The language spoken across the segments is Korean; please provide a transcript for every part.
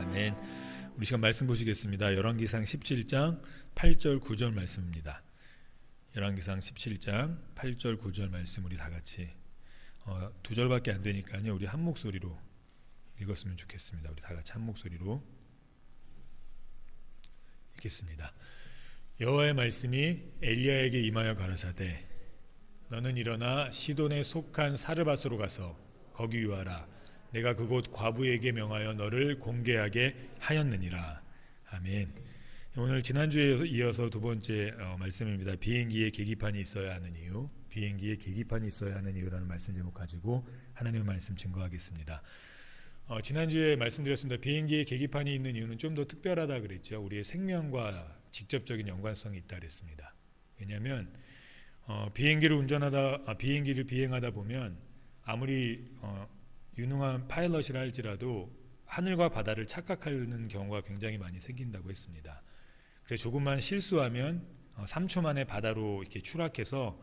아멘. 우리 시간 말씀 보시겠습니다. 열왕기상 17장 8절 9절 말씀입니다. 열왕기상 17장 8절 9절 말씀 우리 다 같이 두 절밖에 안 되니까요. 우리 한 목소리로 읽었으면 좋겠습니다. 우리 다 같이 한 목소리로 읽겠습니다. 여호와의 말씀이 엘리야에게 임하여 가라사대 너는 일어나 시돈에 속한 사르밧으로 가서 거기 유하라. 내가 그곳 과부에게 명하여 너를 공개하게 하였느니라. 아멘. 오늘 지난주에 이어서 두 번째 말씀입니다. 비행기에 계기판이 있어야 하는 이유, 비행기에 계기판이 있어야 하는 이유라는 말씀 제목 가지고 하나님의 말씀 증거하겠습니다. 지난주에 말씀드렸습니다. 비행기에 계기판이 있는 이유는 좀 더 특별하다 그랬죠. 우리의 생명과 직접적인 연관성이 있다 그랬습니다. 왜냐하면 비행기를 비행하다 보면 아무리 유능한 파일럿이라 할지라도 하늘과 바다를 착각하는 경우가 굉장히 많이 생긴다고 했습니다. 그래서 조금만 실수하면 3초 만에 바다로 이렇게 추락해서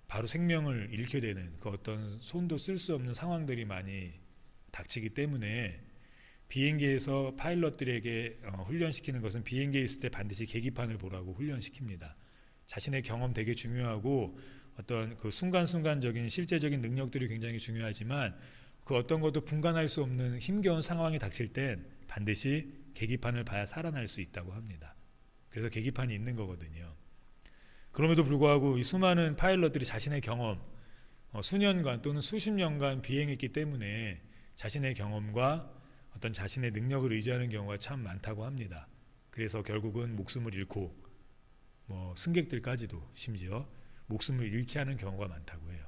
바로 생명을 잃게 되는 그 어떤 손도 쓸 수 없는 상황들이 많이 닥치기 때문에 비행기에서 파일럿들에게 훈련시키는 것은 비행기에 있을 때 반드시 계기판을 보라고 훈련시킵니다. 자신의 경험 되게 중요하고 어떤 그 순간순간적인 실제적인 능력들이 굉장히 중요하지만 그 어떤 것도 분간할 수 없는 힘겨운 상황이 닥칠 땐 반드시 계기판을 봐야 살아날 수 있다고 합니다. 그래서 계기판이 있는 거거든요. 그럼에도 불구하고 이 수많은 파일럿들이 자신의 경험, 수년간 또는 수십 년간 비행했기 때문에 자신의 경험과 어떤 자신의 능력을 의지하는 경우가 참 많다고 합니다. 그래서 결국은 목숨을 잃고 승객들까지도 심지어 목숨을 잃게 하는 경우가 많다고 해요.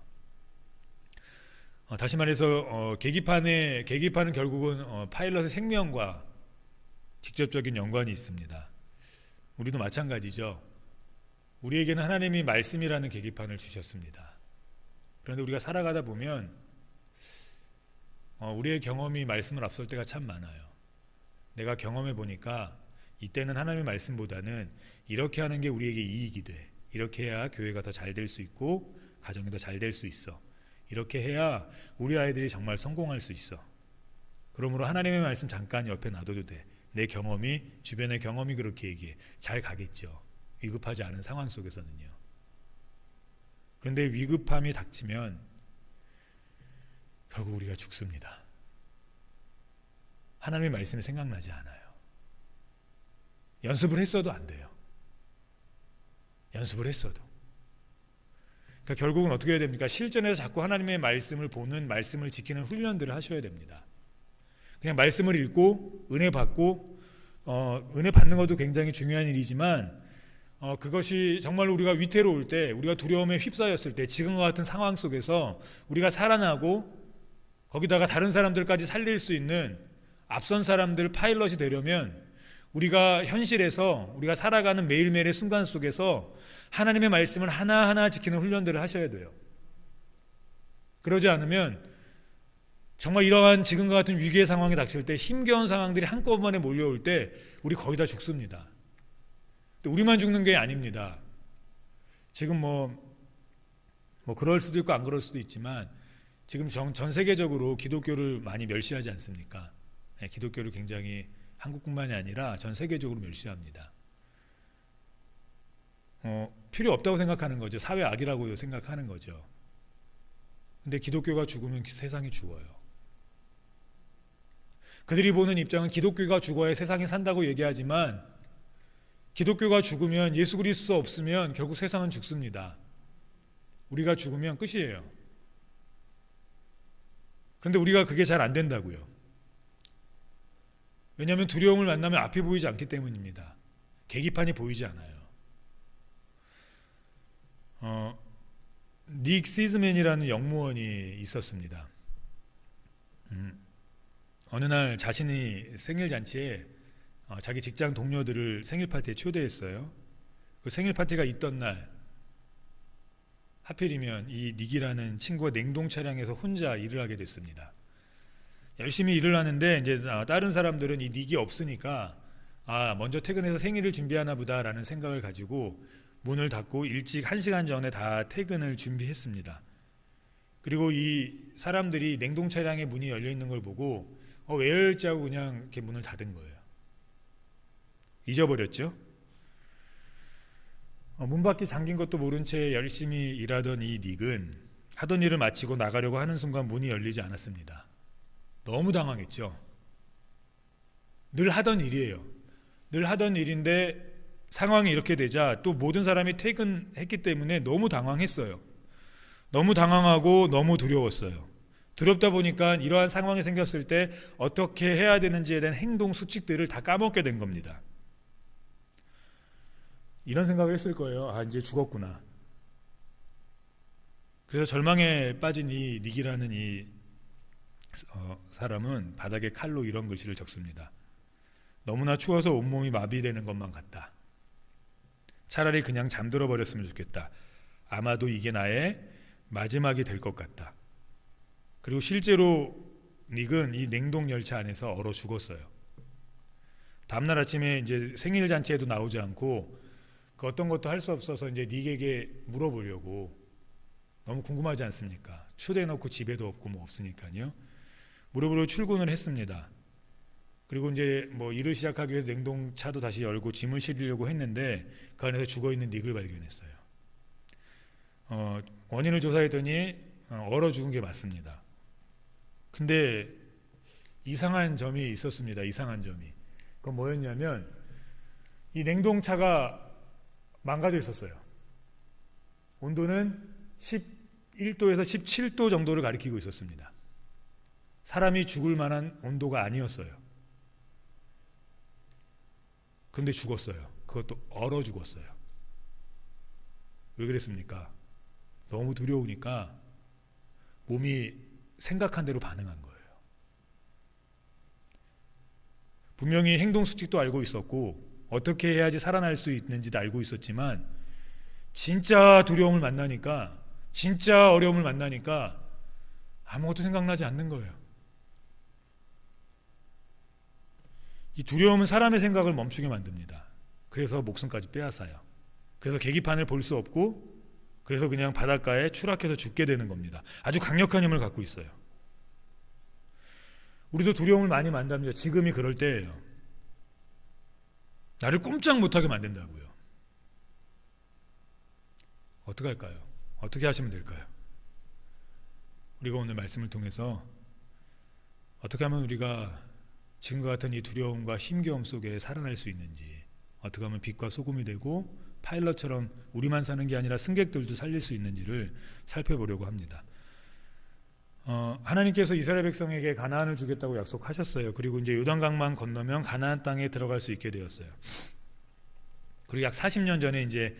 다시 말해서 계기판은 결국은 파일럿의 생명과 직접적인 연관이 있습니다. 우리도 마찬가지죠. 우리에게는 하나님이 말씀이라는 계기판을 주셨습니다. 그런데 우리가 살아가다 보면 우리의 경험이 말씀을 앞설 때가 참 많아요. 내가 경험해 보니까 이때는 하나님의 말씀보다는 이렇게 하는 게 우리에게 이익이 돼. 이렇게 해야 교회가 더 잘 될 수 있고 가정이 더 잘 될 수 있어. 이렇게 해야 우리 아이들이 정말 성공할 수 있어. 그러므로 하나님의 말씀 잠깐 옆에 놔둬도 돼. 내 경험이, 주변의 경험이 그렇게 얘기해. 잘 가겠죠. 위급하지 않은 상황 속에서는요. 그런데 위급함이 닥치면 결국 우리가 죽습니다. 하나님의 말씀이 생각나지 않아요. 연습을 했어도 안 돼요. 연습을 했어도. 그러니까 결국은 어떻게 해야 됩니까? 실전에서 자꾸 하나님의 말씀을 보는, 말씀을 지키는 훈련들을 하셔야 됩니다. 그냥 말씀을 읽고 은혜 받고 은혜 받는 것도 굉장히 중요한 일이지만 그것이 정말 우리가 위태로울 때, 우리가 두려움에 휩싸였을 때, 지금과 같은 상황 속에서 우리가 살아나고 거기다가 다른 사람들까지 살릴 수 있는 앞선 사람들 파일럿이 되려면 우리가 현실에서 우리가 살아가는 매일매일의 순간 속에서 하나님의 말씀을 하나하나 지키는 훈련들을 하셔야 돼요. 그러지 않으면 정말 이러한 지금과 같은 위기의 상황이 닥칠 때, 힘겨운 상황들이 한꺼번에 몰려올 때 우리 거의 다 죽습니다. 우리만 죽는 게 아닙니다. 지금 그럴 수도 있고 안 그럴 수도 있지만 지금 전 세계적으로 기독교를 많이 멸시하지 않습니까? 기독교를 굉장히 한국뿐만이 아니라 전 세계적으로 멸시합니다. 필요 없다고 생각하는 거죠. 사회 악이라고 생각하는 거죠. 근데 기독교가 죽으면 세상이 죽어요. 그들이 보는 입장은 기독교가 죽어야 세상이 산다고 얘기하지만 기독교가 죽으면, 예수 그리스도 없으면 결국 세상은 죽습니다. 우리가 죽으면 끝이에요. 그런데 우리가 그게 잘 안 된다고요. 왜냐하면 두려움을 만나면 앞이 보이지 않기 때문입니다. 계기판이 보이지 않아요. 닉 시즈맨이라는 영무원이 있었습니다. 어느 날 자신이 생일잔치에 자기 직장 동료들을 생일 파티에 초대했어요. 그 생일 파티가 있던 날 하필이면 이 닉이라는 친구가 냉동 차량에서 혼자 일을 하게 됐습니다. 열심히 일을 하는데 이제 다른 사람들은 이 닉이 없으니까 먼저 퇴근해서 생일을 준비하나 보다라는 생각을 가지고 문을 닫고 일찍 1시간 전에 다 퇴근을 준비했습니다. 그리고 이 사람들이 냉동 차량의 문이 열려 있는 걸 보고 왜 열지 하고 그냥 이렇게 문을 닫은 거예요. 잊어버렸죠. 문 밖이 잠긴 것도 모른 채 열심히 일하던 이 닉은 하던 일을 마치고 나가려고 하는 순간 문이 열리지 않았습니다. 너무 당황했죠. 늘 하던 일이에요. 늘 하던 일인데 상황이 이렇게 되자 또 모든 사람이 퇴근했기 때문에 너무 당황했어요. 너무 당황하고 너무 두려웠어요. 두렵다 보니까 이러한 상황이 생겼을 때 어떻게 해야 되는지에 대한 행동 수칙들을 다 까먹게 된 겁니다. 이런 생각을 했을 거예요. 이제 죽었구나. 그래서 절망에 빠진 이 닉이라는 이 사람은 바닥에 칼로 이런 글씨를 적습니다. 너무나 추워서 온몸이 마비되는 것만 같다. 차라리 그냥 잠들어 버렸으면 좋겠다. 아마도 이게 나의 마지막이 될 것 같다. 그리고 실제로 닉은 이 냉동 열차 안에서 얼어 죽었어요. 다음날 아침에 이제 생일 잔치에도 나오지 않고 그 어떤 것도 할 수 없어서 이제 닉에게 물어보려고, 너무 궁금하지 않습니까? 초대해놓고 집에도 없고 뭐 없으니까요. 물어보려고 출근을 했습니다. 그리고 이제 뭐 일을 시작하기 위해서 냉동차도 다시 열고 짐을 실으려고 했는데 그 안에서 죽어있는 닉을 발견했어요. 원인을 조사했더니 얼어 죽은 게 맞습니다. 근데 이상한 점이 있었습니다. 이상한 점이. 그건 뭐였냐면 이 냉동차가 망가져 있었어요. 온도는 11도에서 17도 정도를 가리키고 있었습니다. 사람이 죽을 만한 온도가 아니었어요. 그런데 죽었어요. 그것도 얼어 죽었어요. 왜 그랬습니까? 너무 두려우니까 몸이 생각한 대로 반응한 거예요. 분명히 행동 수칙도 알고 있었고 어떻게 해야지 살아날 수 있는지도 알고 있었지만 진짜 두려움을 만나니까, 진짜 어려움을 만나니까 아무것도 생각나지 않는 거예요. 이 두려움은 사람의 생각을 멈추게 만듭니다. 그래서 목숨까지 빼앗아요. 그래서 계기판을 볼 수 없고 그래서 그냥 바닷가에 추락해서 죽게 되는 겁니다. 아주 강력한 힘을 갖고 있어요. 우리도 두려움을 많이 만납니다. 지금이 그럴 때예요. 나를 꼼짝 못하게 만든다고요. 어떻게 할까요? 어떻게 하시면 될까요? 우리가 오늘 말씀을 통해서 어떻게 하면 우리가 지금과 같은 이 두려움과 힘겨움 속에 살아날 수 있는지, 어떻게 하면 빛과 소금이 되고 파일럿처럼 우리만 사는 게 아니라 승객들도 살릴 수 있는지를 살펴보려고 합니다. 하나님께서 이스라엘 백성에게 가나안을 주겠다고 약속하셨어요. 그리고 이제 요단강만 건너면 가나안 땅에 들어갈 수 있게 되었어요. 그리고 약 40년 전에 이제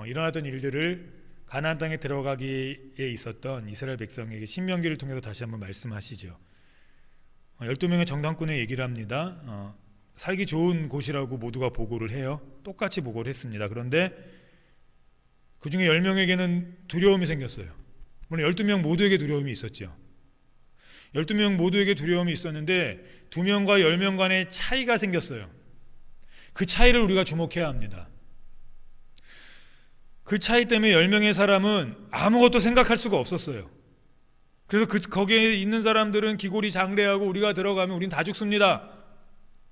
일어났던 일들을 가나안 땅에 들어가기에 있었던 이스라엘 백성에게 신명기를 통해서 다시 한번 말씀하시죠. 12명의 정탐꾼의 얘기를 합니다. 살기 좋은 곳이라고 모두가 보고를 해요. 똑같이 보고를 했습니다. 그런데 그 중에 10명에게는 두려움이 생겼어요. 물론 12명 모두에게 두려움이 있었죠. 12명 모두에게 두려움이 있었는데 2명과 10명 간의 차이가 생겼어요. 그 차이를 우리가 주목해야 합니다. 그 차이 때문에 10명의 사람은 아무것도 생각할 수가 없었어요. 그래서 거기에 있는 사람들은 기골이 장대하고 우리가 들어가면 우린 다 죽습니다.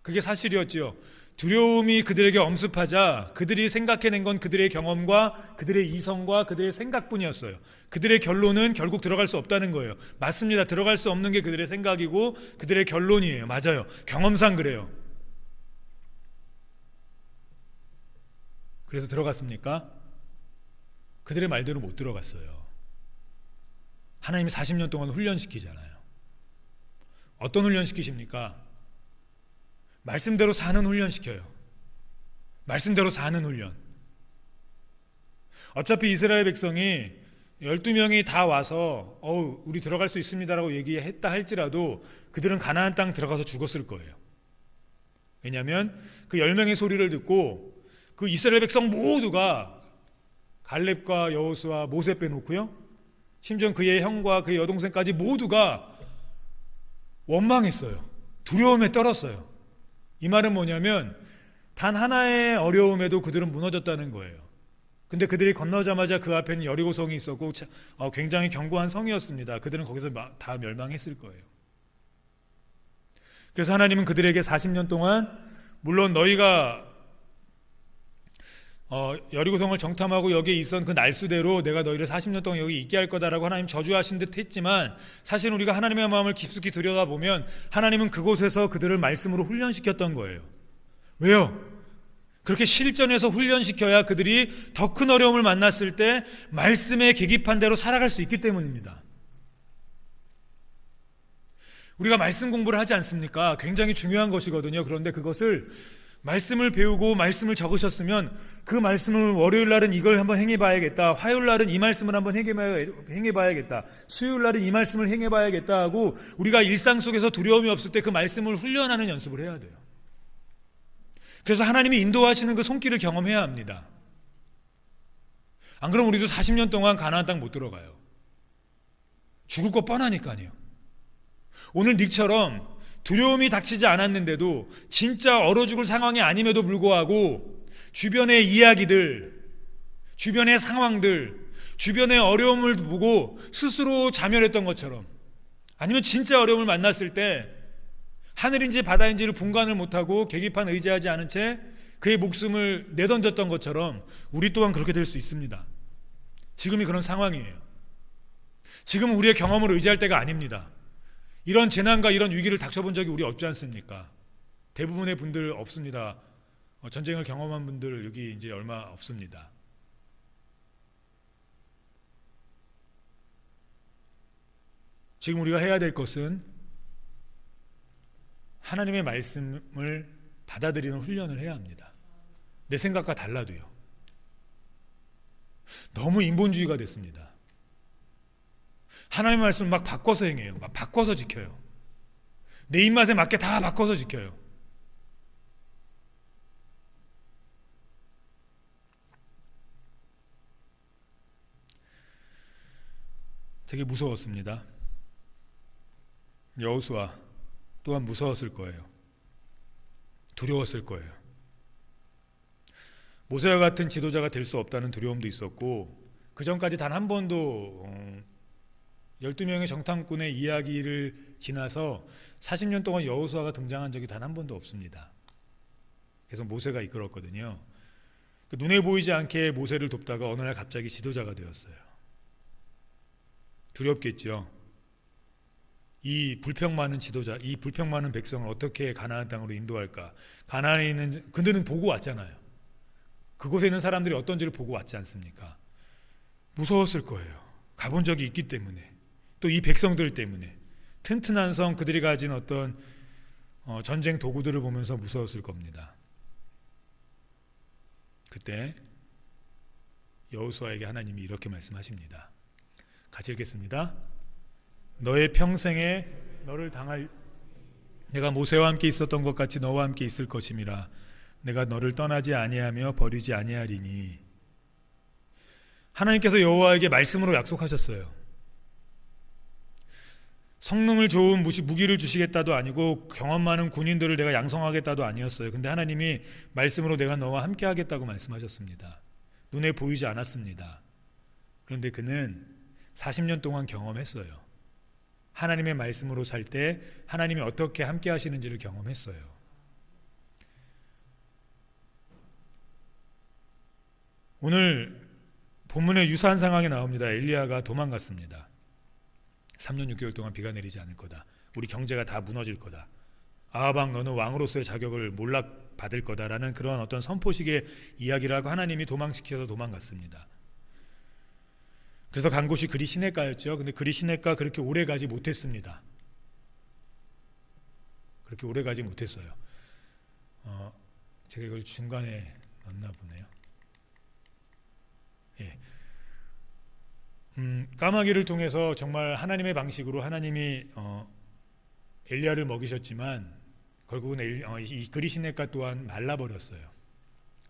그게 사실이었지요. 두려움이 그들에게 엄습하자 그들이 생각해낸 건 그들의 경험과 그들의 이성과 그들의 생각뿐이었어요. 그들의 결론은 결국 들어갈 수 없다는 거예요. 맞습니다. 들어갈 수 없는 게 그들의 생각이고 그들의 결론이에요. 맞아요. 경험상 그래요. 그래서 들어갔습니까? 그들의 말대로 못 들어갔어요. 하나님이 40년 동안 훈련시키잖아요. 어떤 훈련시키십니까? 말씀대로 사는 훈련시켜요. 말씀대로 사는 훈련. 어차피 이스라엘 백성이 12명이 다 와서 우리 들어갈 수 있습니다라고 얘기했다 할지라도 그들은 가나안 땅 들어가서 죽었을 거예요. 왜냐하면 그 10명의 소리를 듣고 그 이스라엘 백성 모두가 갈렙과 여호수아 모세 빼놓고요, 심지어 그의 형과 그의 여동생까지 모두가 원망했어요. 두려움에 떨었어요. 이 말은 뭐냐면 단 하나의 어려움에도 그들은 무너졌다는 거예요. 근데 그들이 건너자마자 그 앞에는 여리고성이 있었고 굉장히 견고한 성이었습니다. 그들은 거기서 다 멸망했을 거예요. 그래서 하나님은 그들에게 40년 동안, 물론 너희가 여리고성을 정탐하고 여기에 있던 그 날수대로 내가 너희를 40년 동안 여기 있게 할 거다라고 하나님 저주하신 듯 했지만, 사실 우리가 하나님의 마음을 깊숙이 들여다보면 하나님은 그곳에서 그들을 말씀으로 훈련시켰던 거예요. 왜요? 그렇게 실전에서 훈련시켜야 그들이 더 큰 어려움을 만났을 때 말씀에 계기판 대로 살아갈 수 있기 때문입니다. 우리가 말씀 공부를 하지 않습니까? 굉장히 중요한 것이거든요. 그런데 그것을 말씀을 배우고 말씀을 적으셨으면 그 말씀을 월요일 날은 이걸 한번 행해봐야겠다, 화요일 날은 이 말씀을 한번 행해봐야겠다, 수요일 날은 이 말씀을 행해봐야겠다 하고 우리가 일상 속에서 두려움이 없을 때 그 말씀을 훈련하는 연습을 해야 돼요. 그래서 하나님이 인도하시는 그 손길을 경험해야 합니다. 안 그러면 우리도 40년 동안 가나안 땅 못 들어가요. 죽을 거 뻔하니까요. 오늘 닉처럼 두려움이 닥치지 않았는데도, 진짜 얼어 죽을 상황이 아님에도 불구하고 주변의 이야기들, 주변의 상황들, 주변의 어려움을 보고 스스로 자멸했던 것처럼, 아니면 진짜 어려움을 만났을 때 하늘인지 바다인지를 분간을 못하고 계기판 의지하지 않은 채 그의 목숨을 내던졌던 것처럼 우리 또한 그렇게 될 수 있습니다. 지금이 그런 상황이에요. 지금은 우리의 경험을 의지할 때가 아닙니다. 이런 재난과 이런 위기를 닥쳐본 적이 우리 없지 않습니까? 대부분의 분들 없습니다. 전쟁을 경험한 분들 여기 이제 얼마 없습니다. 지금 우리가 해야 될 것은 하나님의 말씀을 받아들이는 훈련을 해야 합니다. 내 생각과 달라도요. 너무 인본주의가 됐습니다. 하나님의 말씀을 막 바꿔서 행해요. 막 바꿔서 지켜요. 내 입맛에 맞게 다 바꿔서 지켜요. 되게 무서웠습니다. 여호수아 또한 무서웠을 거예요. 두려웠을 거예요. 모세와 같은 지도자가 될 수 없다는 두려움도 있었고, 그 전까지 단 한 번도 12명의 정탐꾼의 이야기를 지나서 40년 동안 여호수아가 등장한 적이 단 한 번도 없습니다. 그래서 모세가 이끌었거든요. 눈에 보이지 않게 모세를 돕다가 어느 날 갑자기 지도자가 되었어요. 두렵겠죠. 이 불평 많은 지도자, 이 불평 많은 백성을 어떻게 가나안 땅으로 인도할까? 가나안에 있는, 그들은 보고 왔잖아요. 그곳에 있는 사람들이 어떤지를 보고 왔지 않습니까? 무서웠을 거예요. 가본 적이 있기 때문에, 또 이 백성들 때문에, 튼튼한 성, 그들이 가진 어떤 전쟁 도구들을 보면서 무서웠을 겁니다. 그때 여호수아에게 하나님이 이렇게 말씀하십니다. 같이 읽겠습니다. 너의 평생에 너를 당할, 내가 모세와 함께 있었던 것 같이 너와 함께 있을 것임이라. 내가 너를 떠나지 아니하며 버리지 아니하리니. 하나님께서 여호와에게 말씀으로 약속하셨어요. 성능을 좋은 무기를 주시겠다도 아니고 경험 많은 군인들을 내가 양성하겠다도 아니었어요. 근데 하나님이 말씀으로 내가 너와 함께 하겠다고 말씀하셨습니다. 눈에 보이지 않았습니다. 그런데 그는 40년 동안 경험했어요. 하나님의 말씀으로 살 때 하나님이 어떻게 함께 하시는지를 경험했어요. 오늘 본문에 유사한 상황이 나옵니다. 엘리야가 도망갔습니다. 3년 6개월 동안 비가 내리지 않을 거다. 우리 경제가 다 무너질 거다. 아합 왕 너는 왕으로서의 자격을 몰락받을 거다라는 그런 어떤 선포식의 이야기를 하고 하나님이 도망시켜서 도망갔습니다. 그래서 간 곳이 그리 시냇가였죠. 근데 그리 시냇가 그렇게 오래 가지 못했습니다. 그렇게 오래 가지 못했어요. 제가 이걸 중간에 넣었나 보네요. 예. 까마귀를 통해서 정말 하나님의 방식으로 하나님이 엘리야를 먹이셨지만 결국은 이 그리 시냇가 또한 말라버렸어요.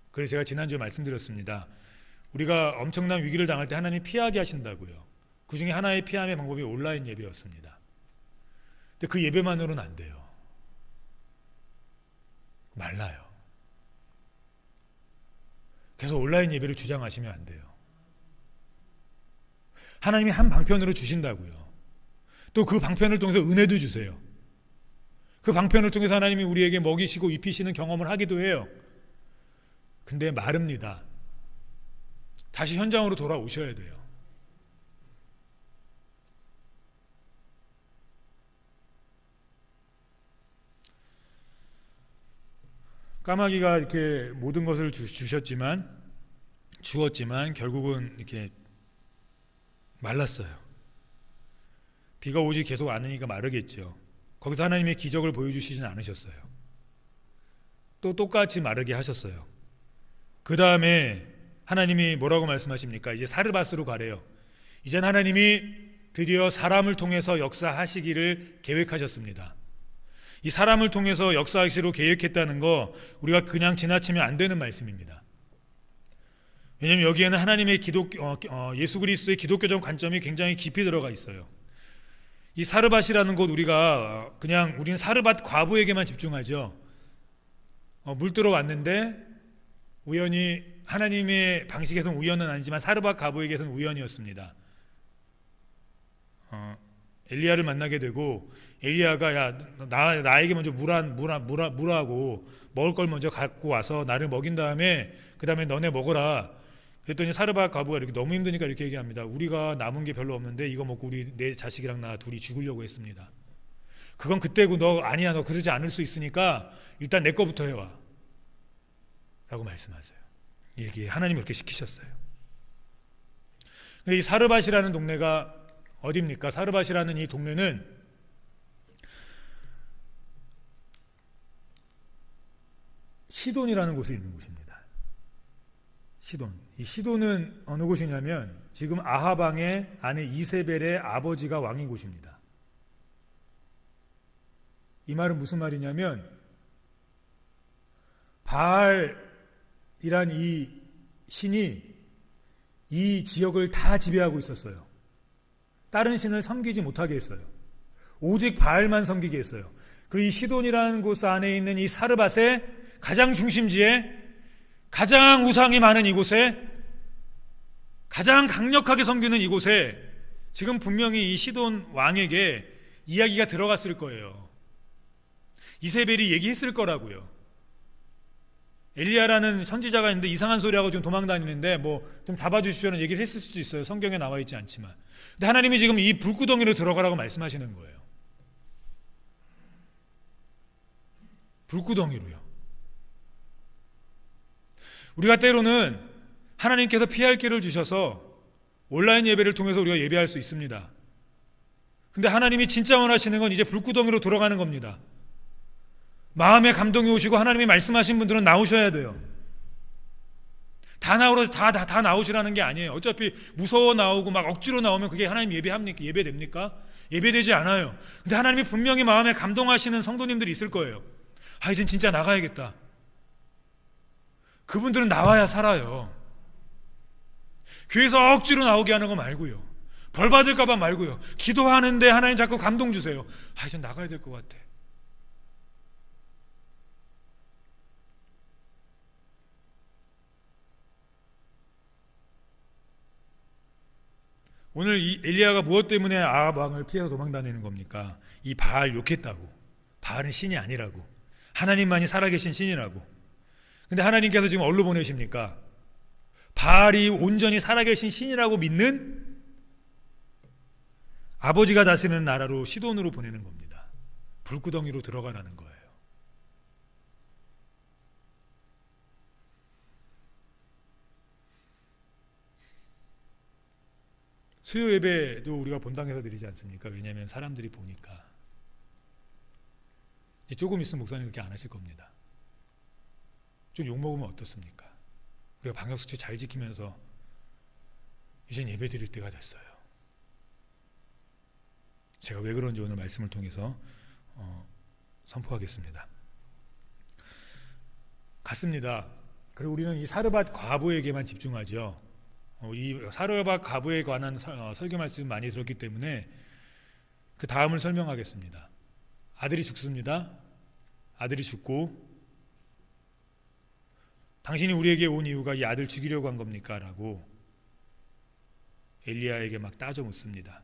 그래서 제가 지난주에 말씀드렸습니다. 우리가 엄청난 위기를 당할 때 하나님 피하게 하신다고요. 그 중에 하나의 피함의 방법이 온라인 예배였습니다. 근데 그 예배만으로는 안 돼요. 말라요. 그래서 온라인 예배를 주장하시면 안 돼요. 하나님이 한 방편으로 주신다고요. 또 그 방편을 통해서 은혜도 주세요. 그 방편을 통해서 하나님이 우리에게 먹이시고 입히시는 경험을 하기도 해요. 근데 마릅니다. 다시 현장으로 돌아오셔야 돼요. 까마귀가 이렇게 모든 것을 주었지만 결국은 이렇게 말랐어요. 비가 오지 계속 않으니까 마르겠죠. 거기서 하나님의 기적을 보여주시지는 않으셨어요. 또 똑같이 마르게 하셨어요. 그 다음에 하나님이 뭐라고 말씀하십니까? 이제 사르밧으로 가래요. 이젠 하나님이 드디어 사람을 통해서 역사하시기를 계획하셨습니다. 이 사람을 통해서 역사하시기로 계획했다는 거 우리가 그냥 지나치면 안 되는 말씀입니다. 왜냐하면 여기에는 하나님의 예수 그리스도의 기독교적 관점이 굉장히 깊이 들어가 있어요. 이 사르밧이라는 곳 우리는 사르밧 과부에게만 집중하죠. 물 들어 왔는데 우연히 하나님의 방식에서는 우연은 아니지만 사르밧 과부에게서는 우연이었습니다. 엘리야를 만나게 되고 엘리야가 나에게 먼저 물하고 먹을 걸 먼저 갖고 와서 나를 먹인 다음에 그 다음에 너네 먹어라. 그랬더니 사르밧 과부가 이렇게 너무 힘드니까 이렇게 얘기합니다. 우리가 남은 게 별로 없는데 이거 먹고 내 자식이랑 나 둘이 죽으려고 했습니다. 그건 그때고 너 그러지 않을 수 있으니까 일단 내 거부터 해와 라고 말씀하세요. 이게 하나님이 그렇게 시키셨어요. 근데 이 사르밧이라는 동네가 어디입니까? 사르밧이라는 이 동네는 시돈이라는 곳에 있는 곳입니다. 시돈. 이 시돈은 어느 곳이냐면 지금 아합 왕의 아내 이세벨의 아버지가 왕인 곳입니다. 이 말은 무슨 말이냐면 바알이란 이 신이 이 지역을 다 지배하고 있었어요. 다른 신을 섬기지 못하게 했어요. 오직 바알만 섬기게 했어요. 그리고 이 시돈이라는 곳 안에 있는 이 사르밧의 가장 중심지에 가장 우상이 많은 이곳에 가장 강력하게 섬기는 이곳에 지금 분명히 이 시돈 왕에게 이야기가 들어갔을 거예요. 이세벨이 얘기했을 거라고요. 엘리야라는 선지자가 있는데 이상한 소리하고 좀 도망다니는데 좀 잡아주십시오라는 얘기를 했을 수도 있어요. 성경에 나와 있지 않지만. 근데 하나님이 지금 이 불구덩이로 들어가라고 말씀하시는 거예요. 불구덩이로요. 우리가 때로는 하나님께서 피할 길을 주셔서 온라인 예배를 통해서 우리가 예배할 수 있습니다. 근데 하나님이 진짜 원하시는 건 이제 불구덩이로 들어가는 겁니다. 마음에 감동이 오시고 하나님이 말씀하신 분들은 나오셔야 돼요. 다 나오시라는 게 아니에요. 어차피 무서워 나오고 막 억지로 나오면 그게 하나님 예배됩니까? 예배되지 않아요. 근데 하나님이 분명히 마음에 감동하시는 성도님들이 있을 거예요. 이젠 진짜 나가야겠다. 그분들은 나와야 살아요. 교회에서 억지로 나오게 하는 거 말고요. 벌 받을까 봐 말고요. 기도하는데 하나님 자꾸 감동 주세요. 이젠 나가야 될 것 같아. 오늘 이 엘리야가 무엇 때문에 아합 왕을 피해서 도망다니는 겁니까? 이 바알 욕했다고. 바알은 신이 아니라고. 하나님만이 살아계신 신이라고. 근데 하나님께서 지금 어디로 보내십니까? 바알이 온전히 살아계신 신이라고 믿는 아버지가 다스리는 나라로 시돈으로 보내는 겁니다. 불구덩이로 들어가라는 거예요. 수요 예배도 우리가 본당에서 드리지 않습니까? 왜냐하면 사람들이 보니까. 이제 조금 있으면 목사님 그렇게 안 하실 겁니다. 좀 욕먹으면 어떻습니까? 우리가 방역수칙 잘 지키면서 이젠 예배 드릴 때가 됐어요. 제가 왜 그런지 오늘 말씀을 통해서 선포하겠습니다. 같습니다. 그리고 우리는 이 사르밧 과부에게만 집중하죠. 이 사르밧 과부에 관한 설교 말씀 많이 들었기 때문에 그 다음을 설명하겠습니다. 아들이 죽습니다. 아들이 죽고 당신이 우리에게 온 이유가 이 아들 죽이려고 한 겁니까? 라고 엘리야에게 막 따져 묻습니다.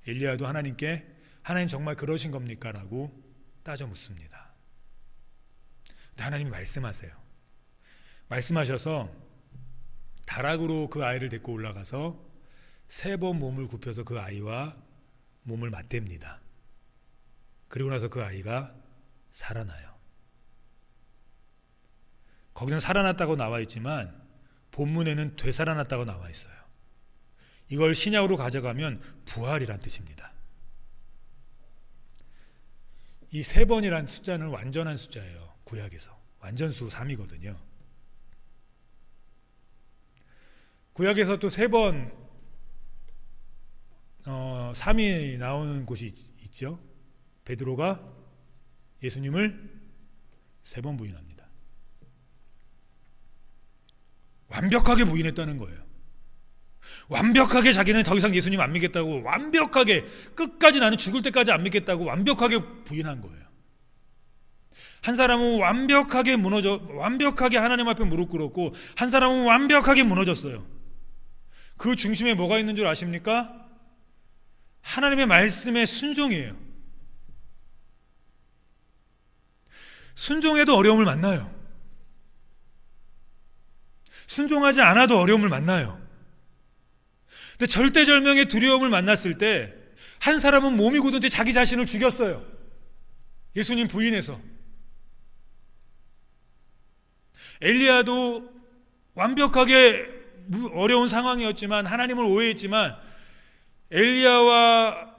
엘리야도 하나님께 하나님 정말 그러신 겁니까? 라고 따져 묻습니다. 근데 하나님이 말씀하세요. 말씀하셔서 다락으로 그 아이를 데리고 올라가서 3번 몸을 굽혀서 그 아이와 몸을 맞댑니다. 그리고 나서 그 아이가 살아나요. 거기는 살아났다고 나와 있지만 본문에는 되살아났다고 나와 있어요. 이걸 신약으로 가져가면 부활이란 뜻입니다. 이 3번이란 숫자는 완전한 숫자예요. 구약에서 완전수 3이거든요. 구약에서 또 3번 3이 나오는 곳이 있죠. 베드로가 예수님을 3번 부인합니다. 완벽하게 부인했다는 거예요. 완벽하게 자기는 더 이상 예수님 안 믿겠다고, 완벽하게 끝까지 나는 죽을 때까지 안 믿겠다고 완벽하게 부인한 거예요. 한 사람은 완벽하게 하나님 앞에 무릎 꿇었고, 한 사람은 완벽하게 무너졌어요. 그 중심에 뭐가 있는 줄 아십니까? 하나님의 말씀에 순종이에요. 순종해도 어려움을 만나요. 순종하지 않아도 어려움을 만나요. 근데 절대절명의 두려움을 만났을 때 한 사람은 몸이 굳은 채 자기 자신을 죽였어요. 예수님 부인해서. 엘리야도 완벽하게 어려운 상황이었지만, 하나님을 오해했지만, 엘리야와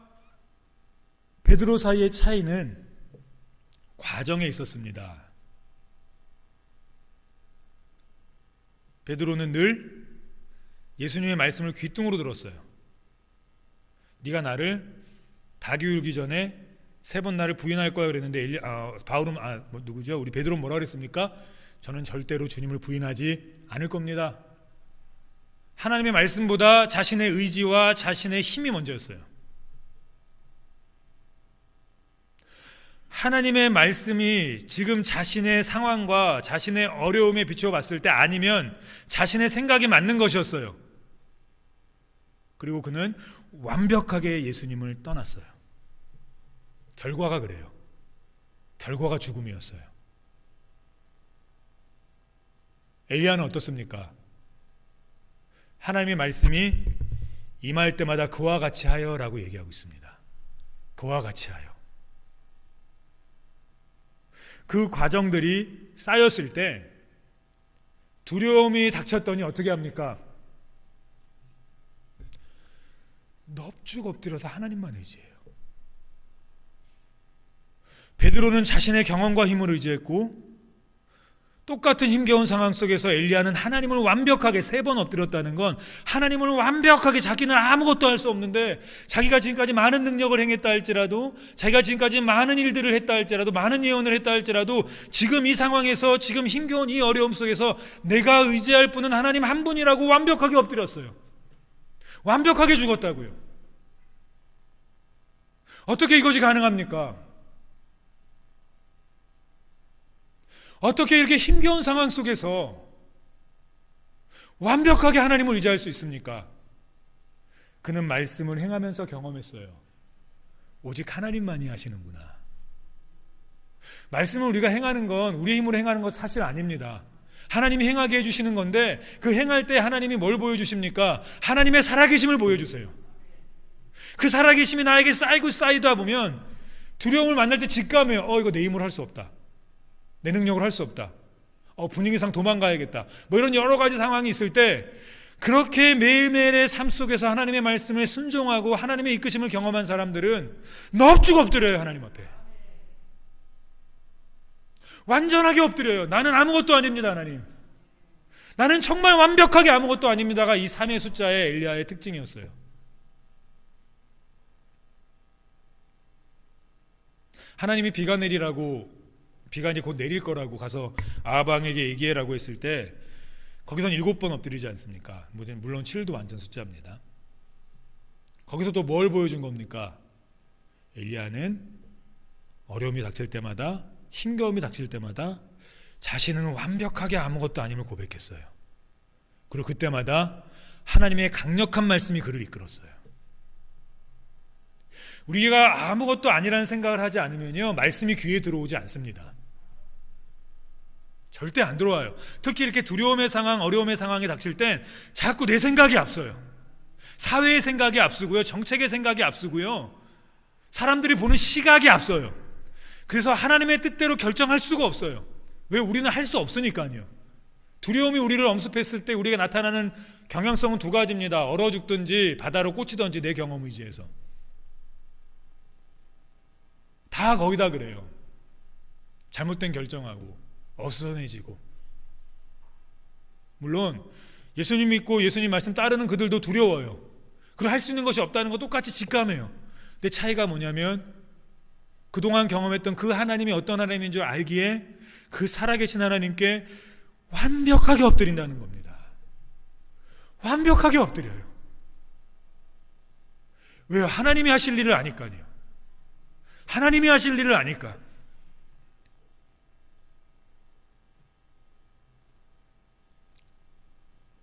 베드로 사이의 차이는 과정에 있었습니다. 베드로는 늘 예수님의 말씀을 귀뚱으로 들었어요. 네가 나를 닭이 울기 전에 3번 나를 부인할 거야 그랬는데 바울은 누구죠? 우리 베드로는 뭐라 그랬습니까? 저는 절대로 주님을 부인하지 않을 겁니다. 하나님의 말씀보다 자신의 의지와 자신의 힘이 먼저였어요. 하나님의 말씀이 지금 자신의 상황과 자신의 어려움에 비추어 봤을 때 아니면 자신의 생각이 맞는 것이었어요. 그리고 그는 완벽하게 예수님을 떠났어요. 결과가 그래요. 결과가 죽음이었어요. 엘리야는 어떻습니까? 하나님의 말씀이 임할 때마다 그와 같이 하여 라고 얘기하고 있습니다. 그와 같이 하여. 그 과정들이 쌓였을 때 두려움이 닥쳤더니 어떻게 합니까? 넙죽 엎드려서 하나님만 의지해요. 베드로는 자신의 경험과 힘을 의지했고, 똑같은 힘겨운 상황 속에서 엘리야는 하나님을 완벽하게 3번 엎드렸다는 건 하나님을 완벽하게 자기는 아무것도 할 수 없는데, 자기가 지금까지 많은 능력을 행했다 할지라도, 자기가 지금까지 많은 일들을 했다 할지라도, 많은 예언을 했다 할지라도, 지금 이 상황에서, 지금 힘겨운 이 어려움 속에서 내가 의지할 분은 하나님 한 분이라고 완벽하게 엎드렸어요. 완벽하게 죽었다고요. 어떻게 이것이 가능합니까? 어떻게 이렇게 힘겨운 상황 속에서 완벽하게 하나님을 의지할 수 있습니까? 그는 말씀을 행하면서 경험했어요. 오직 하나님만이 하시는구나. 말씀을 우리가 행하는 건 우리 힘으로 행하는 것 사실 아닙니다. 하나님이 행하게 해주시는 건데, 그 행할 때 하나님이 뭘 보여주십니까? 하나님의 살아계심을 보여주세요. 그 살아계심이 나에게 쌓이다 보면 두려움을 만날 때 직감해요. 이거 내 힘으로 할 수 없다. 내 능력으로 할 수 없다. 분위기상 도망가야겠다. 이런 여러 가지 상황이 있을 때, 그렇게 매일매일의 삶 속에서 하나님의 말씀에 순종하고 하나님의 이끄심을 경험한 사람들은 넙죽 엎드려요. 하나님 앞에 완전하게 엎드려요. 나는 아무것도 아닙니다. 하나님, 나는 정말 완벽하게 아무것도 아닙니다가 이 3의 숫자의 엘리야의 특징이었어요. 하나님이 비가 이제 곧 내릴 거라고 가서 아방에게 얘기해라고 했을 때, 거기선 7번 엎드리지 않습니까? 물론 7도 완전 숫자입니다. 거기서 또 뭘 보여준 겁니까? 엘리야는 어려움이 닥칠 때마다, 힘겨움이 닥칠 때마다 자신은 완벽하게 아무것도 아님을 고백했어요. 그리고 그때마다 하나님의 강력한 말씀이 그를 이끌었어요. 우리가 아무것도 아니라는 생각을 하지 않으면요, 말씀이 귀에 들어오지 않습니다. 절대 안 들어와요. 특히 이렇게 두려움의 상황, 어려움의 상황이 닥칠 땐 자꾸 내 생각이 앞서요. 사회의 생각이 앞서고요, 정책의 생각이 앞서고요, 사람들이 보는 시각이 앞서요. 그래서 하나님의 뜻대로 결정할 수가 없어요. 왜? 우리는 할 수 없으니까요. 두려움이 우리를 엄습했을 때 우리가 나타나는 경향성은 두 가지입니다. 얼어 죽든지 바다로 꽂히든지, 내 경험 의지에서. 다 거기다 그래요. 잘못된 결정하고 어수선해지고. 물론 예수님 믿고 예수님 말씀 따르는 그들도 두려워요. 그리고 할 수 있는 것이 없다는 거 똑같이 직감해요. 근데 차이가 뭐냐면, 그동안 경험했던 그 하나님이 어떤 하나님인 줄 알기에 그 살아계신 하나님께 완벽하게 엎드린다는 겁니다. 완벽하게 엎드려요. 왜요? 하나님이 하실 일을 아니까요. 하나님이 하실 일을 아니까.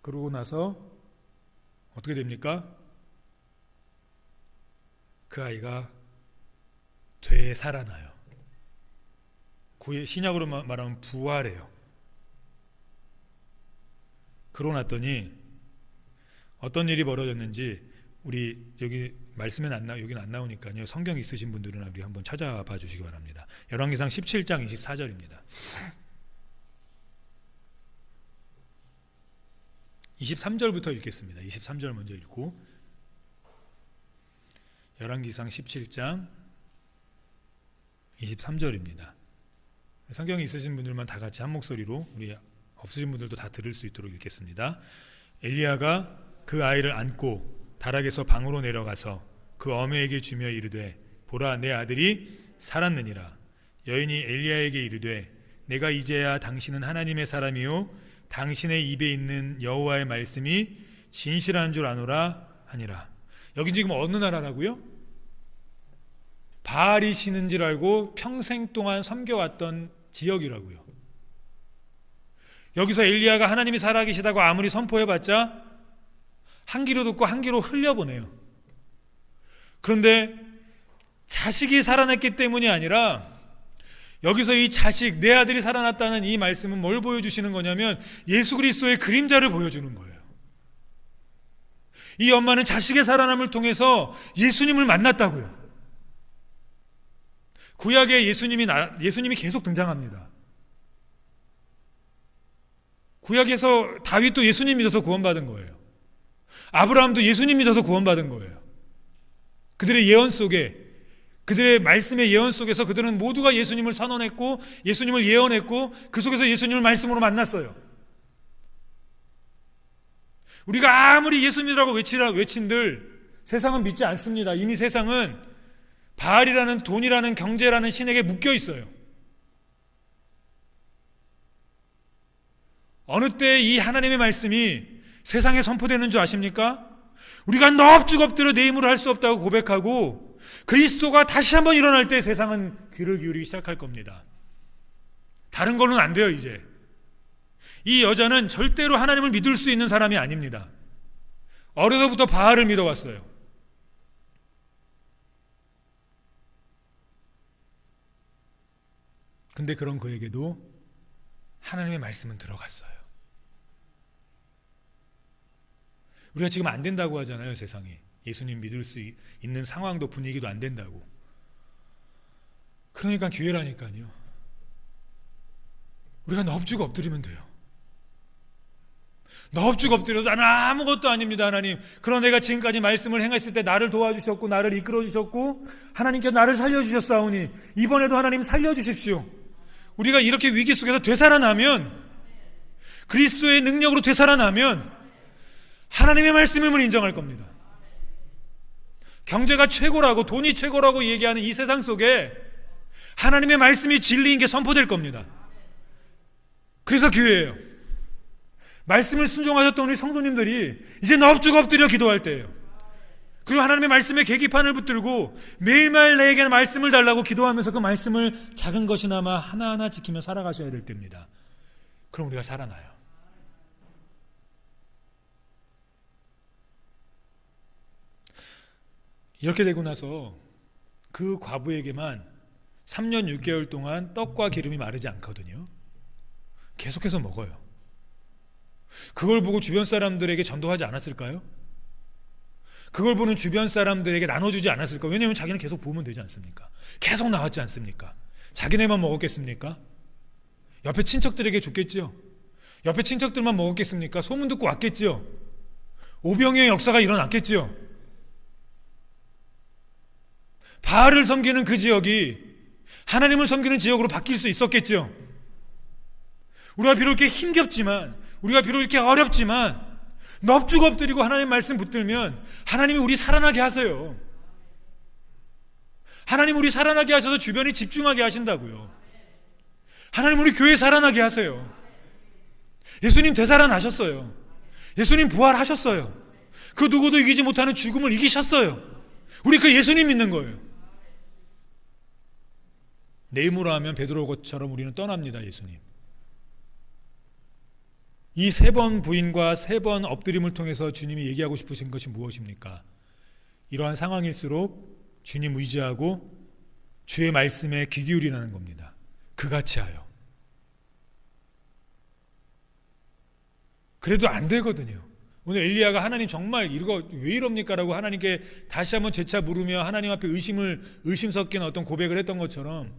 그러고 나서 어떻게 됩니까? 그 아이가 되살아나요. 신약으로 말하면 부활해요. 그러고 났더니 어떤 일이 벌어졌는지, 우리 여기 말씀은 여기는 안 나오니까요, 성경 있으신 분들은 우리 한번 찾아봐 주시기 바랍니다. 열왕기상 17장 24절입니다. 23절부터 읽겠습니다. 23절 먼저 읽고, 열왕기상 17장 23절입니다. 성경이 있으신 분들만 다 같이 한 목소리로, 우리 없으신 분들도 다 들을 수 있도록 읽겠습니다. 엘리야가 그 아이를 안고 다락에서 방으로 내려가서 그 어머에게 주며 이르되, 보라, 내 아들이 살았느니라. 여인이 엘리야에게 이르되, 내가 이제야 당신은 하나님의 사람이요 당신의 입에 있는 여호와의 말씀이 진실한 줄 아노라 하니라. 여기 지금 어느 나라라고요? 바알이 신인 줄 알고 평생 동안 섬겨왔던 지역이라고요. 여기서 엘리야가 하나님이 살아계시다고 아무리 선포해봤자 한 귀로 듣고 한 귀로 흘려보내요. 그런데 자식이 살아났기 때문이 아니라, 여기서 이 자식, 내 아들이 살아났다는 이 말씀은 뭘 보여주시는 거냐면, 예수 그리스도의 그림자를 보여주는 거예요. 이 엄마는 자식의 살아남을 통해서 예수님을 만났다고요. 구약에 예수님이 계속 등장합니다. 구약에서 다윗도 예수님 믿어서 구원받은 거예요. 아브라함도 예수님 믿어서 구원받은 거예요. 그들의 예언 속에, 그들의 말씀의 예언 속에서 그들은 모두가 예수님을 선언했고 예수님을 예언했고, 그 속에서 예수님을 말씀으로 만났어요. 우리가 아무리 예수님이라고 외친들 세상은 믿지 않습니다. 이미 세상은 바알이라는, 돈이라는, 경제라는 신에게 묶여 있어요. 어느 때 이 하나님의 말씀이 세상에 선포되는 줄 아십니까? 우리가 넙죽 엎드려 내 힘으로 할 수 없다고 고백하고 그리스도가 다시 한번 일어날 때 세상은 귀를 기울이기 시작할 겁니다. 다른 걸로는 안 돼요. 이제 이 여자는 절대로 하나님을 믿을 수 있는 사람이 아닙니다. 어려서부터 바알을 믿어왔어요. 근데 그런 그에게도 하나님의 말씀은 들어갔어요. 우리가 지금 안 된다고 하잖아요. 세상에 예수님 믿을 수 있는 상황도 분위기도 안 된다고. 그러니까 기회라니까요. 우리가 넙죽 엎드리면 돼요. 넙죽 엎드려도 나는 아무것도 아닙니다. 하나님, 그런 내가 지금까지 말씀을 행했을 때 나를 도와주셨고 나를 이끌어주셨고 하나님께서 나를 살려주셨사오니 이번에도 하나님 살려주십시오. 우리가 이렇게 위기 속에서 되살아나면, 그리스도의 능력으로 되살아나면 하나님의 말씀임을 인정할 겁니다. 경제가 최고라고, 돈이 최고라고 얘기하는 이 세상 속에 하나님의 말씀이 진리인 게 선포될 겁니다. 그래서 기회예요. 말씀을 순종하셨던 우리 성도님들이 이제 넙죽 엎드려 기도할 때예요. 그리고 하나님의 말씀에 계기판을 붙들고 매일매일 내게 말씀을 달라고 기도하면서 그 말씀을 작은 것이나마 하나하나 지키며 살아가셔야 될 때입니다. 그럼 우리가 살아나요. 이렇게 되고 나서 그 과부에게만 3년 6개월 동안 떡과 기름이 마르지 않거든요. 계속해서 먹어요. 그걸 보고 주변 사람들에게 전도하지 않았을까요? 그걸 보는 주변 사람들에게 나눠주지 않았을까? 왜냐하면 자기는 계속 보면 되지 않습니까? 계속 나왔지 않습니까? 자기네만 먹었겠습니까? 옆에 친척들에게 줬겠지요. 옆에 친척들만 먹었겠습니까? 소문 듣고 왔겠지요. 오병이의 역사가 일어났겠지요. 바알을 섬기는 그 지역이 하나님을 섬기는 지역으로 바뀔 수 있었겠지요. 우리가 비록 이렇게 힘겹지만, 우리가 비록 이렇게 어렵지만 넙죽 엎드리고 하나님 말씀 붙들면 하나님이 우리 살아나게 하세요. 하나님 우리 살아나게 하셔서 주변이 집중하게 하신다고요. 하나님 우리 교회 살아나게 하세요. 예수님 되살아나셨어요. 예수님 부활하셨어요. 그 누구도 이기지 못하는 죽음을 이기셨어요. 우리 그 예수님 믿는 거예요. 내 힘으로 하면 베드로처럼 우리는 떠납니다. 예수님. 이 3번 부인과 3번 엎드림을 통해서 주님이 얘기하고 싶으신 것이 무엇입니까? 이러한 상황일수록 주님 의지하고 주의 말씀에 귀 기울이라는 겁니다. 그같이 하여. 그래도 안 되거든요. 오늘 엘리야가 하나님 정말 이거 왜 이럽니까? 라고 하나님께 다시 한번 재차 물으며 하나님 앞에 의심 섞인 어떤 고백을 했던 것처럼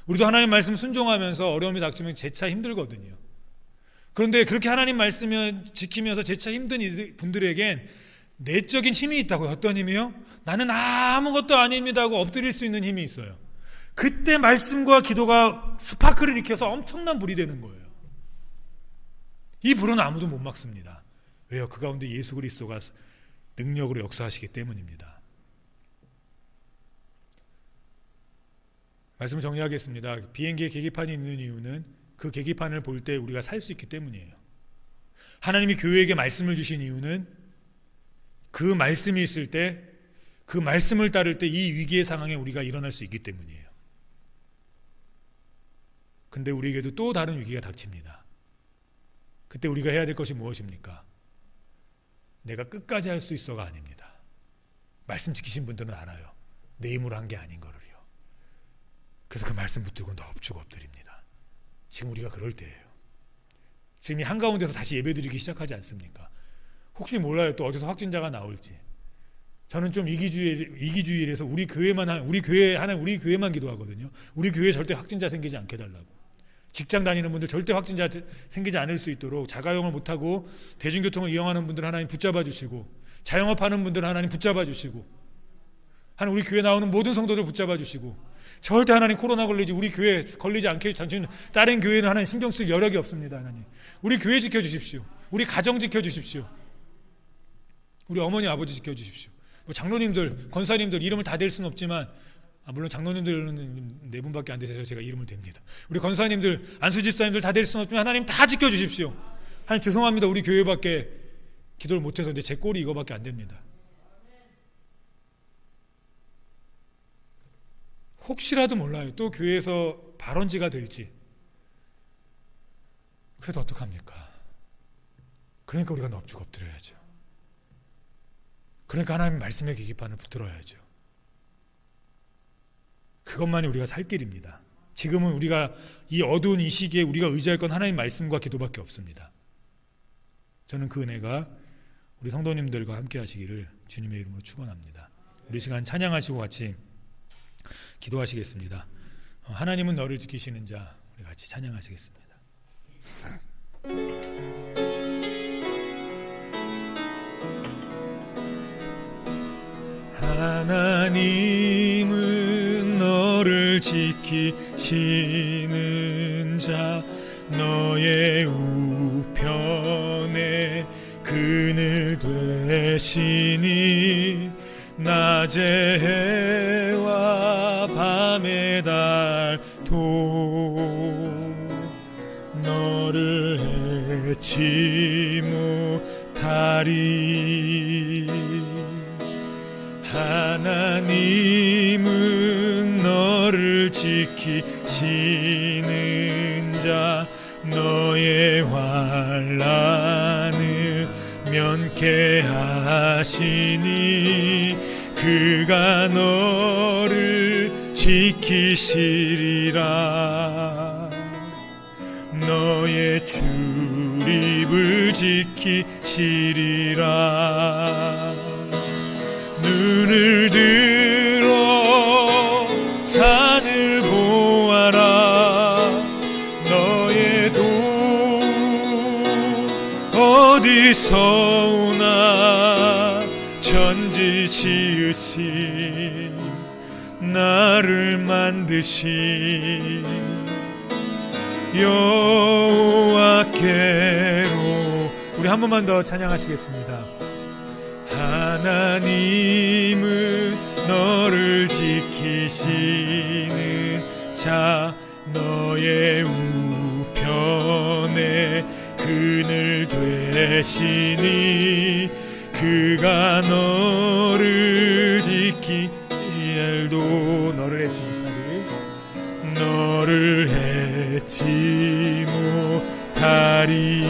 우리도 하나님 말씀 순종하면서 어려움이 닥치면 재차 힘들거든요. 그런데 그렇게 하나님 말씀을 지키면서 재차 힘든 분들에겐 내적인 힘이 있다고요. 어떤 힘이요? 나는 아무것도 아닙니다 하고 엎드릴 수 있는 힘이 있어요. 그때 말씀과 기도가 스파크를 일으켜서 엄청난 불이 되는 거예요. 이 불은 아무도 못 막습니다. 왜요? 그 가운데 예수 그리스도가 능력으로 역사하시기 때문입니다. 말씀을 정리하겠습니다. 비행기에 계기판이 있는 이유는 그 계기판을 볼 때 우리가 살 수 있기 때문이에요. 하나님이 교회에게 말씀을 주신 이유는 그 말씀이 있을 때, 그 말씀을 따를 때 이 위기의 상황에 우리가 일어날 수 있기 때문이에요. 근데 우리에게도 또 다른 위기가 닥칩니다. 그때 우리가 해야 될 것이 무엇입니까? 내가 끝까지 할 수 있어가 아닙니다. 말씀 지키신 분들은 알아요. 내 힘으로 한 게 아닌 거를요. 그래서 그 말씀 붙들고 넙죽 엎드립니다. 지금 우리가 그럴 때예요. 지금 이 한가운데서 다시 예배드리기 시작하지 않습니까? 혹시 몰라요. 또 어디서 확진자가 나올지. 저는 좀 이기주의라서 우리 교회만 기도하거든요. 우리 교회에 절대 확진자 생기지 않게 해달라고. 직장 다니는 분들 절대 확진자 생기지 않을 수 있도록 자가용을 못하고 대중교통을 이용하는 분들 하나님 붙잡아 주시고, 자영업하는 분들 하나님 붙잡아 주시고, 하나님 우리 교회 나오는 모든 성도들 붙잡아 주시고, 절대 하나님 코로나 걸리지 우리 교회 걸리지 않게 당신 다른 교회는 하나님 신경 쓸 여력이 없습니다. 하나님 우리 교회 지켜주십시오. 우리 가정 지켜주십시오. 우리 어머니 아버지 지켜주십시오. 뭐 장로님들 권사님들 이름을 다 댈 수는 없지만 물론 장로님들은 4분밖에 안 되셔서 제가 이름을 댑니다. 우리 권사님들 안수집사님들 다 될 수는 없지만 하나님 다 지켜주십시오. 하나님 죄송합니다. 우리 교회밖에 기도를 못해서 근데 제 꼴이 이거밖에 안 됩니다. 혹시라도 몰라요. 또 교회에서 발언지가 될지. 그래도 어떡합니까? 그러니까 우리가 넙죽 엎드려야죠. 그러니까 하나님 말씀의 계기판을 붙들어야죠. 그것만이 우리가 살 길입니다. 지금은 우리가 이 어두운 이 시기에 우리가 의지할 건 하나님 말씀과 기도밖에 없습니다. 저는 그 은혜가 우리 성도님들과 함께 하시기를 주님의 이름으로 축원합니다. 우리 시간 찬양하시고 같이 기도하시겠습니다. 하나님은 너를 지키시는 자, 우리 같이 찬양하시겠습니다. 하나님은 너를 지키시는 자, 너의 우편에 그늘 되시니 낮의 해와 밤의 달도 너를 해치 못하리. 하나님은 너를 지키시는 자, 너의 환난을 면케하시니 그가 너를 지키시리라. 너의 출입을 지키시리라. 눈을 들어 산을 보아라. 너의 도움 어디서 오나. 천지 지으신 나를 만드신 여호와께로. 우리 한 번만 더 찬양하시겠습니다. 하나님은 너를 지키시는 자, 너의 우편에 그늘 되시니. 그가 너를 지키 일도 너를 해치 못하리. 너를 해치 못하리.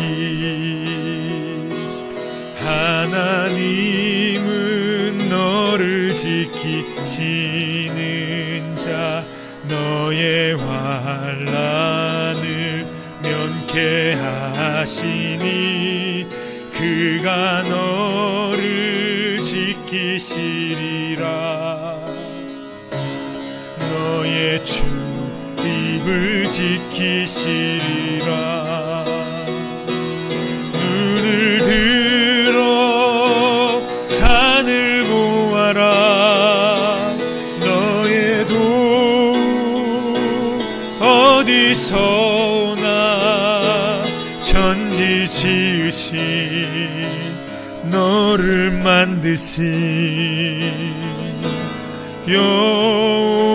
하나님은 너를 지키시는 자, 너의 환난을 면케하시니. 그가 너를 지키시리라. 너의 출입을 지키시리라. 눈을 들어 산을 보아라. 너의 도움 어디서 오나. 천지 지으신 너를 만드신 여호와